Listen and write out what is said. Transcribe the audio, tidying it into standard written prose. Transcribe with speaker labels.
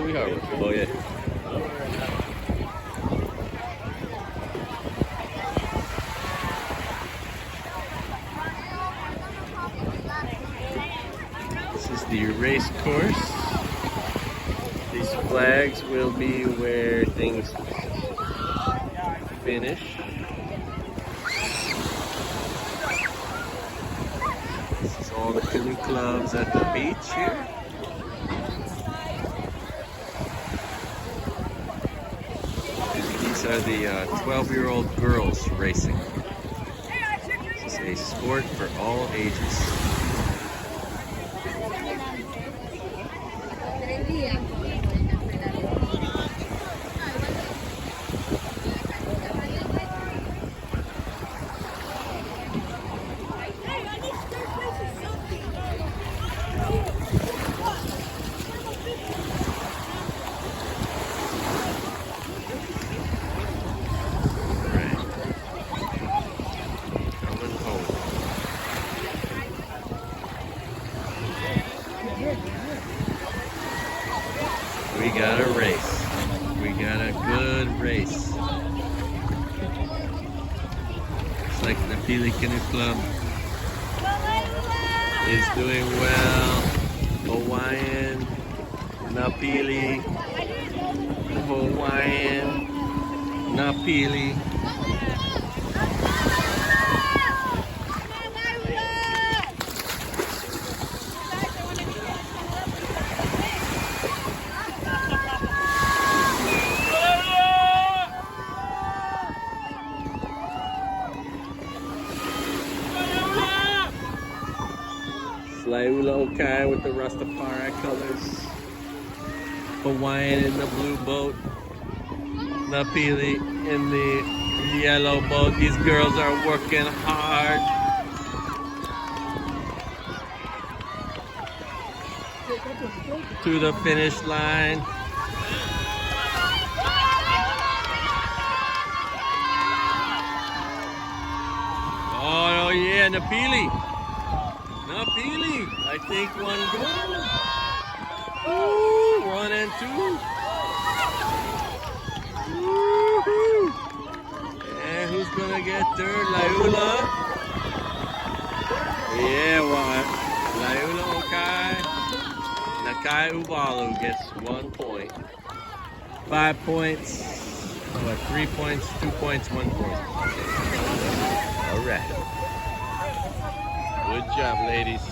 Speaker 1: Kahului Harbor.
Speaker 2: Oh yeah. This is the race course. These flags will be where things finish. This is all the canoe clubs at the beach here. These are the 12-year-old girls racing. This is a sport for all ages. We got a race. We got a good race. Looks like the Kahului Canoe Club is doing well. Hawaiian, Napili, Hawaiian, Napili. Laula Okai with the Rastafari colors. Hawaiian in the blue boat. Napili in the yellow boat. These girls are working hard. To the finish line. Oh yeah, Napili. Napili, I think one goal. Ooh, 1 and 2. And who's gonna get third? Laula. Yeah, one. Laula Okai. Nakai Ubalu gets 1 point. 5 points. How about 3 points, 2 points, 1 point. All right. Good job, ladies.